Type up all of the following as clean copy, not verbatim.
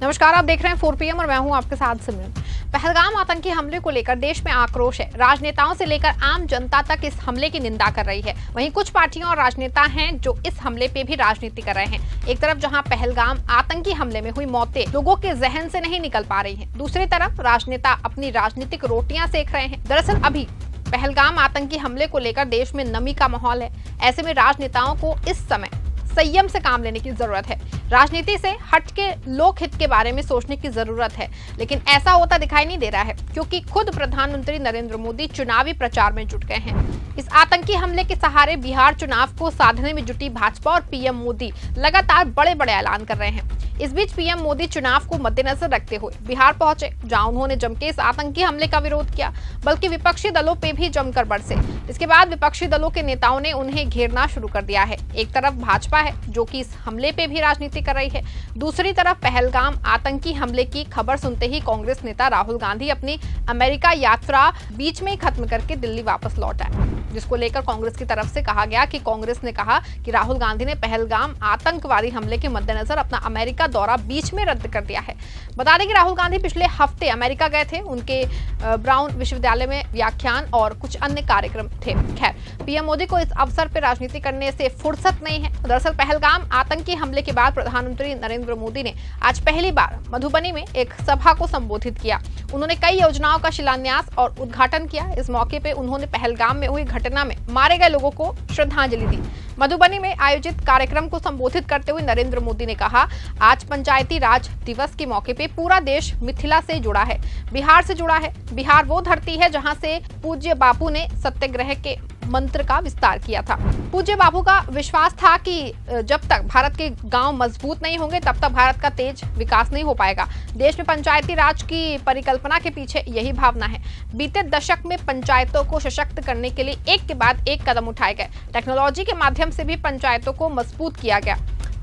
नमस्कार, आप देख रहे हैं 4 PM और मैं हूं आपके साथ सिमरन। पहलगाम आतंकी हमले को लेकर देश में आक्रोश है। राजनेताओं से लेकर आम जनता तक इस हमले की निंदा कर रही है। वहीं कुछ पार्टियां और राजनेता हैं जो इस हमले पे भी राजनीति कर रहे हैं। एक तरफ जहां पहलगाम आतंकी हमले में हुई मौतें लोगों के जहन से नहीं निकल पा रही हैं, दूसरी तरफ राजनेता अपनी राजनीतिक रोटियां सेक रहे हैं। दरअसल अभी पहलगाम आतंकी हमले को लेकर देश में नमी का माहौल है। ऐसे में राजनेताओं को इस समय संयम से काम लेने की जरूरत है। राजनीति से हटके लोक हित के बारे में सोचने की जरूरत है, लेकिन ऐसा होता दिखाई नहीं दे रहा है क्योंकि खुद प्रधानमंत्री नरेंद्र मोदी चुनावी प्रचार में जुट गए हैं। इस आतंकी हमले के सहारे बिहार चुनाव को साधने में जुटी भाजपा और पीएम मोदी लगातार बड़े बड़े ऐलान कर रहे हैं। इस बीच पीएम मोदी चुनाव को मद्देनजर रखते हुए बिहार पहुंचे, जहां उन्होंने जमके इस आतंकी हमले का विरोध किया, बल्कि विपक्षी दलों पे भी जमकर बरसे। इसके बाद विपक्षी दलों के नेताओं ने उन्हें घेरना शुरू कर दिया है। एक तरफ भाजपा है जो कि इस हमले पे भी राजनीति कर रही है, दूसरी तरफ पहलगाम आतंकी हमले की खबर सुनते ही कांग्रेस नेता राहुल गांधी अपनी अमेरिका यात्रा बीच में ही खत्म करके दिल्ली वापस लौट आए, जिसको लेकर कांग्रेस की तरफ से कहा गया कि कांग्रेस ने कहा कि राहुल गांधी ने पहलगाम आतंकवादी हमले के मद्देनजर अपना अमेरिका दौरा बीच में रद्द कर दिया है। बता दें कि राहुल गांधी पिछले हफ्ते अमेरिका गए थे। उनके ब्राउन विश्वविद्यालय में व्याख्यान और कुछ अन्य कार्यक्रम थे। खैर, पीएम मोदी को इस अवसर पर राजनीति करने से फुर्सत नहीं है। दरअसल पहलगाम आतंकी हमले के बाद प्रधानमंत्री नरेंद्र मोदी ने आज पहली बार मधुबनी में एक सभा को संबोधित किया। उन्होंने कई योजनाओं का शिलान्यास और उद्घाटन किया। इस मौके पे उन्होंने पहलगाम में हुई घटना में मारे गए लोगों को श्रद्धांजलि दी। मधुबनी में आयोजित कार्यक्रम को संबोधित करते हुए नरेंद्र मोदी ने कहा, आज पंचायती राज दिवस के मौके पे पूरा देश मिथिला से जुड़ा है, बिहार से जुड़ा है। बिहार वो धरती है जहां से पूज्य बापू ने सत्याग्रह के मंत्र का विस्तार किया था। पूज्य बापू का विश्वास था कि जब तक भारत के गांव मजबूत नहीं होंगे तब तक भारत का तेज विकास नहीं हो पाएगा। देश में पंचायती राज की परिकल्पना के पीछे यही भावना है। बीते दशक में पंचायतों को सशक्त करने के लिए एक के बाद एक कदम उठाए गए। टेक्नोलॉजी के माध्यम से भी पंचायतों को मजबूत किया गया।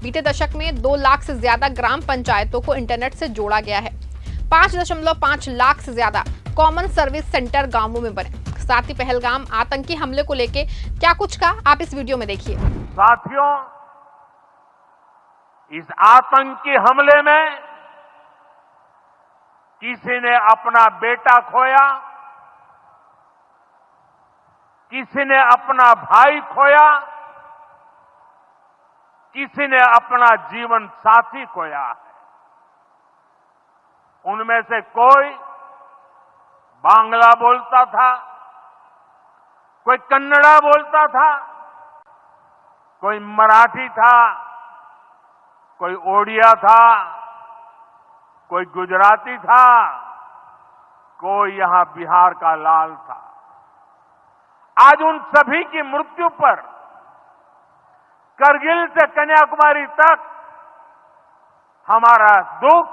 बीते दशक में 2 लाख से ज्यादा ग्राम पंचायतों को इंटरनेट से जोड़ा गया है। 5.5 लाख से ज्यादा कॉमन सर्विस सेंटर गांवों में बने। साथ ही पहलगाम आतंकी हमले को लेके क्या कुछ कहा, आप इस वीडियो में देखिए। साथियों, इस आतंकी हमले में किसी ने अपना बेटा खोया, किसी ने अपना भाई खोया, किसी ने अपना जीवन साथी खोया है। उनमें से कोई बांग्ला बोलता था, कोई कन्नड़ा बोलता था, कोई मराठी था, कोई ओडिया था, कोई गुजराती था, कोई यहां बिहार का लाल था। आज उन सभी की मृत्यु पर करगिल से कन्याकुमारी तक हमारा दुख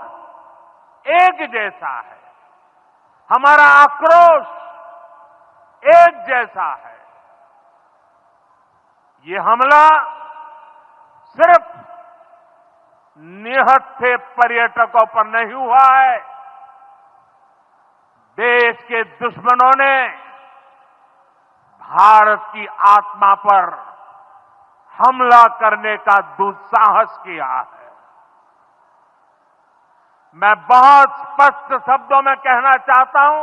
एक जैसा है, हमारा आक्रोश एक जैसा है। ये हमला सिर्फ निहत्थे पर्यटकों पर नहीं हुआ है, देश के दुश्मनों ने भारत की आत्मा पर हमला करने का दुस्साहस किया है। मैं बहुत स्पष्ट शब्दों में कहना चाहता हूं,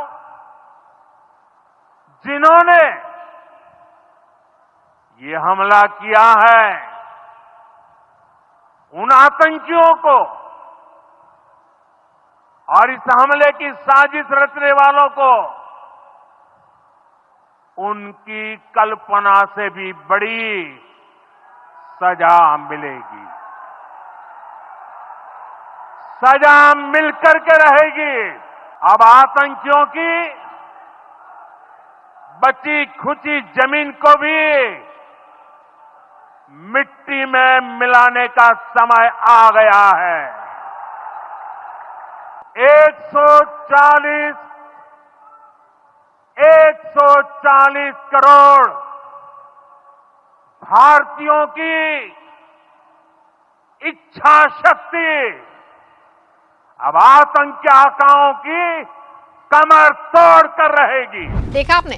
जिन्होंने ये हमला किया है, उन आतंकियों को और इस हमले की साजिश रचने वालों को उनकी कल्पना से भी बड़ी सजा मिलेगी। सजा मिलकर के रहेगी। अब आतंकियों की बची खुची जमीन को भी मिट्टी में मिलाने का समय आ गया है। 140 करोड़ भारतीयों की इच्छा शक्ति अब आतंकी आकाओं की कमर तोड़ कर रहेगी। देखा आपने,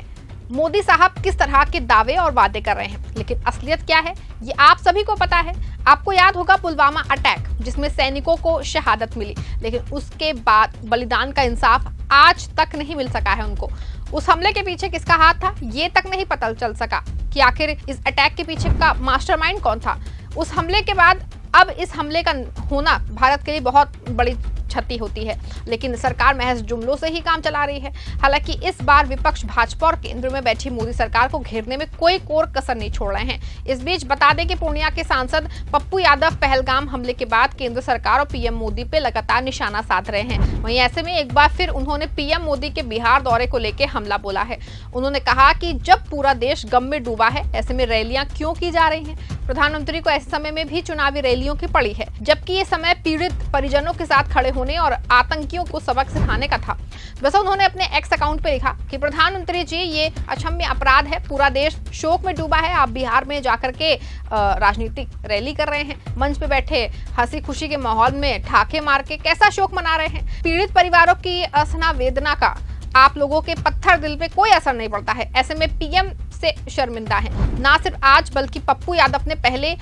मोदी साहब किस तरह के दावे और वादे कर रहे हैं, लेकिन असलियत क्या है ये आप सभी को पता है। आपको याद होगा पुलवामा अटैक, जिसमें सैनिकों को शहादत मिली, लेकिन उसके बाद बलिदान का इंसाफ आज तक नहीं मिल सका है उनको। उस हमले के पीछे किसका हाथ था ये तक नहीं पता चल सका कि आखिर इस अटैक के पीछे का मास्टरमाइंड कौन था। उस हमले के बाद अब इस हमले का होना भारत के लिए बहुत बड़ी क्षति होती है, लेकिन सरकार महज जुमलों से ही काम चला रही है। हालांकि इस बार विपक्ष भाजपा और केंद्र में बैठी मोदी सरकार को घेरने में कोई कोर कसर नहीं छोड़ रहे हैं। इस बीच बता दें कि पूर्णिया के सांसद पप्पू यादव पहलगाम हमले के बाद केंद्र सरकार और पीएम मोदी पे लगातार निशाना साध रहे हैं। वहीं ऐसे में एक बार फिर उन्होंने पीएम मोदी के बिहार दौरे को लेकर हमला बोला है। उन्होंने कहा कि जब पूरा देश गम में डूबा है, ऐसे में रैलियां क्यों की जा रही हैं? प्रधानमंत्री को ऐसे समय में भी चुनावी रैलियों की पड़ी है, जबकि ये समय पीड़ित परिजनों के साथ खड़े होने और आतंकियों को सबक सिखाने का था। वैसे उन्होंने अपने एक्स अकाउंट पे लिखा कि प्रधानमंत्री जी, ये अक्षम्य अपराध है, पूरा देश शोक में डूबा है, आप बिहार में जाकर के राजनीतिक रैली कर रहे हैं, मंच पे बैठे हंसी खुशी के माहौल में ठाके मार के कैसा शोक मना रहे हैं। पीड़ित परिवारों की असना वेदना का आप लोगों के पत्थर दिल पे कोई असर नहीं पड़ता है। ऐसे में पीएम से शर्मिंदा है। ना सिर्फ आज बल्कि पप्पू यादव ने पहले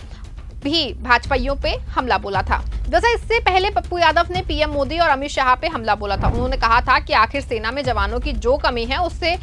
भी भाजपाइयों पे हमला बोला था। वैसे इससे पहले पप्पू यादव ने पीएम मोदी और अमित शाह पे हमला बोला था। उन्होंने कहा था कि आखिर सेना में जवानों की जो कमी है उससे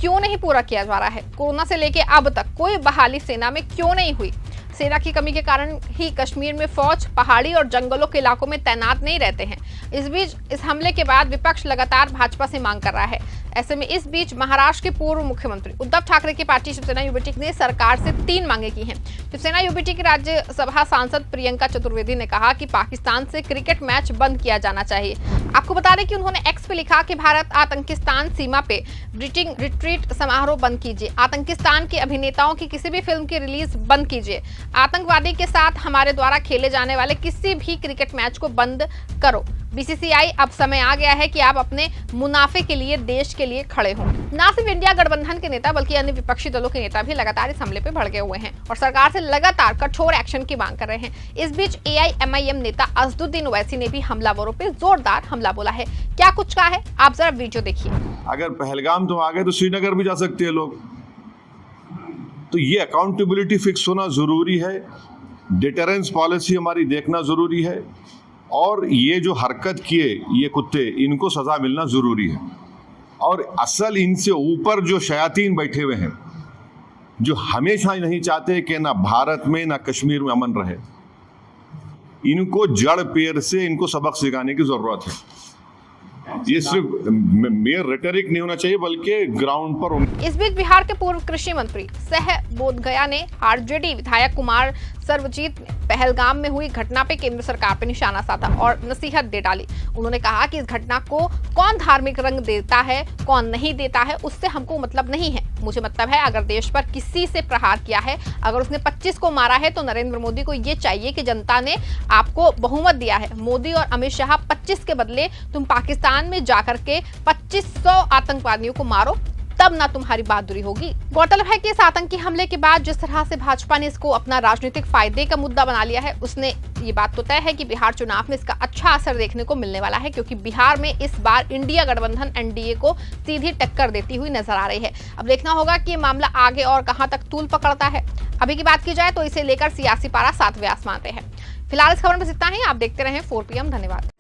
क्यों नहीं पूरा किया जा रहा है। कोरोना से लेके अब तक कोई बहाली सेना में क्यों नहीं हुई? सेना की कमी के कारण ही कश्मीर में फौज पहाड़ी और जंगलों के इलाकों में तैनात नहीं रहते हैं। इस बीच इस हमले के बाद विपक्ष लगातार भाजपा से मांग कर रहा है। ऐसे में इस बीच महाराष्ट्र के पूर्व मुख्यमंत्री उद्धव ठाकरे की पार्टी शिवसेना यूबीटी ने सरकार से 3 मांगे की हैं। शिवसेना यूबीटी की राज्यसभा सांसद प्रियंका चतुर्वेदी ने कहा कि पाकिस्तान से क्रिकेट मैच बंद किया जाना चाहिए। आपको बता दें कि उन्होंने एक्स पे लिखा कि भारत आतंकिस्तान सीमा पे ग्रीटिंग रिट्रीट समारोह बंद कीजिए, आतंकिस्तान के अभिनेताओं की किसी भी फिल्म की रिलीज बंद कीजिए, आतंकवादी के साथ हमारे द्वारा खेले जाने वाले किसी भी क्रिकेट मैच को बंद करो। बीसीसीआई, अब समय आ गया है कि आप अपने मुनाफे के लिए देश के लिए खड़े हों। ना सिर्फ इंडिया गठबंधन के नेता बल्कि अन्य विपक्षी दलों के नेता भी लगातार इस हमले पे भड़के हुए हैं और सरकार से लगातार कठोर एक्शन की मांग कर रहे हैं। इस बीच एआईएमआईएम नेता असदुद्दीन ओवैसी ने भी हमलावरों पे जोरदार हमला बोला है। क्या कुछ कहा है, आप जरा वीडियो देखिए। अगर पहलगाम तो आ गए तो श्रीनगर भी जा सकते हैं लोग, तो ये अकाउंटेबिलिटी फिक्स होना जरूरी है। डिटरेंस पॉलिसी हमारी देखना जरूरी है और ये जो हरकत किए ये कुत्ते, इनको सजा मिलना जरूरी है। और असल इनसे ऊपर जो शयातीन बैठे हुए हैं, जो हमेशा नहीं चाहते कि ना भारत में ना कश्मीर में अमन रहे, इनको जड़ पेड़ से इनको सबक सिखाने की जरूरत है। ये सिर्फ मेयर रेटरिक नहीं होना चाहिए बल्कि ग्राउंड पर। इस बीच बिहार के पूर्व कृषि मंत्री सह बोधगया ने आरजेडी विधायक कुमार सर्वजीत ने पहलगाम में हुई घटना पे केंद्र सरकार पे निशाना साधा और नसीहत दे डाली। उन्होंने कहा कि इस घटना को कौन धार्मिक रंग देता है कौन नहीं देता है उससे हमको मतलब नहीं है। मुझे मतलब है अगर देश पर किसी से प्रहार किया है, अगर उसने 25 को मारा है तो नरेंद्र मोदी को ये चाहिए कि जनता ने आपको बहुमत दिया है। मोदी और अमित शाह 25 के बदले तुम पाकिस्तान में जाकर के 2500 आतंकवादियों को मारो, तब ना तुम्हारी बहादुरी होगी। गौरतलब है कि इस आतंकी हमले के बाद जिस तरह से भाजपा ने इसको अपना राजनीतिक फायदे का मुद्दा बना लिया है, उसने ये बात तो तय है कि बिहार चुनाव में इसका अच्छा असर देखने को मिलने वाला है, क्योंकि बिहार में इस बार इंडिया गठबंधन एनडीए को सीधी टक्कर देती हुई नजर आ रही है। अब देखना होगा कि ये मामला आगे और कहां तक तूल पकड़ता है। अभी की बात की जाए तो इसे लेकर सियासी पारा 7वें आसमान पे है। फिलहाल इस खबर में इतना ही। आप देखते रहें 4PM। धन्यवाद।